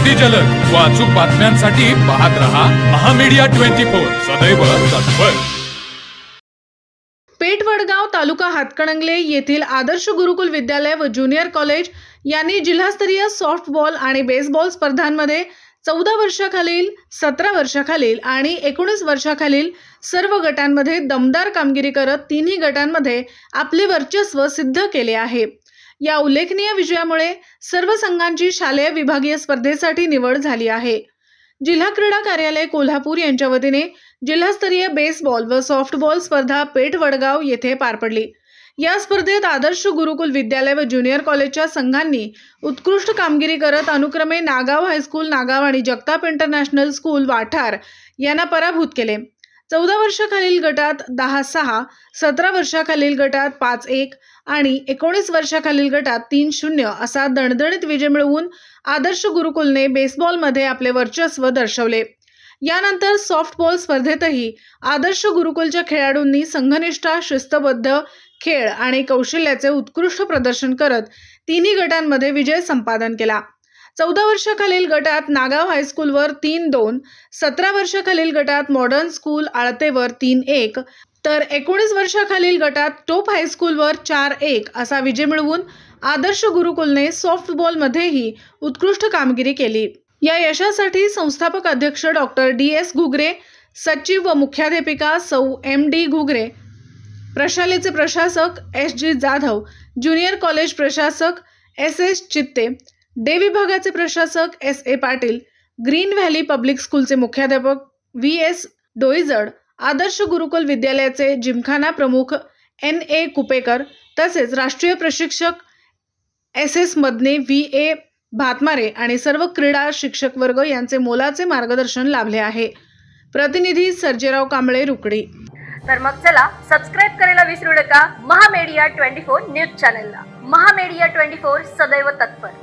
अगदी जलद व अचूक बातम्यांसाठी पाहत रहा महामीडिया 24 सदैव तत्पर। पेठ वडगाव तालुका हातकणंगले येथील आदर्श गुरुकुल विद्यालय व ज्युनियर कॉलेज यांनी जिल्हास्तरीय सॉफ्टबॉल आणि बेसबॉल स्पर्धांमध्ये 14 वर्षाखालील, 17 वर्षाखालील आणि 19 वर्षाखालील सर्व गटांमध्ये दमदार कामगिरी करत तिन्ही गटांमध्ये आपले वर्चस्व सिद्ध केले आहे। या उल्लेखनीय विजयामुळे सर्व संघांची शालेय विभागीय स्पर्धेसाठी निवड झाली आहे। जिल्हा क्रीडा कार्यालय कोल्हापूर यांच्या वतीने जिल्हास्तरीय बेसबॉल व सॉफ्टबॉल स्पर्धा पेठ वडगाव येथे पार पडली। या स्पर्धेत आदर्श गुरुकुल विद्यालय व ज्युनियर कॉलेजच्या संघांनी उत्कृष्ट कामगिरी करत अनुक्रमे नागाव हायस्कूल नागाव आणि जगताप इंटरनॅशनल स्कूल वाठार यांना पराभूत केले। 14 वर्षाखालील गटात 10-6, 17 वर्षाखालील गटात 5-1 आणि 19 वर्षाखालील गटात 3-0 असा दणदणीत विजय मिळवून आदर्श गुरुकुलने बेसबॉलमध्ये आपले वर्चस्व दर्शवले। यानंतर सॉफ्टबॉल स्पर्धेतही आदर्श गुरुकुलच्या खेळाडूंनी संघनिष्ठा, शिस्तबद्ध खेळ आणि कौशल्याचे उत्कृष्ट प्रदर्शन करत तिन्ही गटांमध्ये विजय संपादन केला। 14 वर्षाखालील गटात नागाव हायस्कूलवर 3-2, 17 वर्षाखालील गटात मॉडर्न स्कूल आळतेवर 3-1 तर 19 वर्षाखालील गटात टोप हायस्कूलवर 4-1 असा विजय मिळवून आदर्श गुरुकुलने सॉफ्टबॉलमध्येही उत्कृष्ट कामगिरी केली। या यशासाठी संस्थापक अध्यक्ष डॉक्टर DS घुगरे, सचिव व मुख्याध्यापिका सौ MD घुगरे, प्रशालेचे प्रशासक SG जाधव, ज्युनियर कॉलेज प्रशासक SS चित्ते, डे विभागाचे प्रशासक SA Patil, green valley public स्कूलचे मुख्याध्यापक VS डोईजड, आदर्श गुरुकुल विद्यालयाचे जिमखाना प्रमुख NA कुपेकर तसेच राष्ट्रीय प्रशिक्षक SS मदने VA भातमारे आणि सर्व क्रीडा शिक्षक वर्ग यांचे मोलाचे मार्गदर्शन लाभले आहे। प्रतिनिधी सर्जेराव कांबळे, रुकडी। तर मग चला सबस्क्राइब करायला विसरू नका महामीडिया 24 न्यूज चॅनलला। महामीडिया 24 सदैव तत्पर।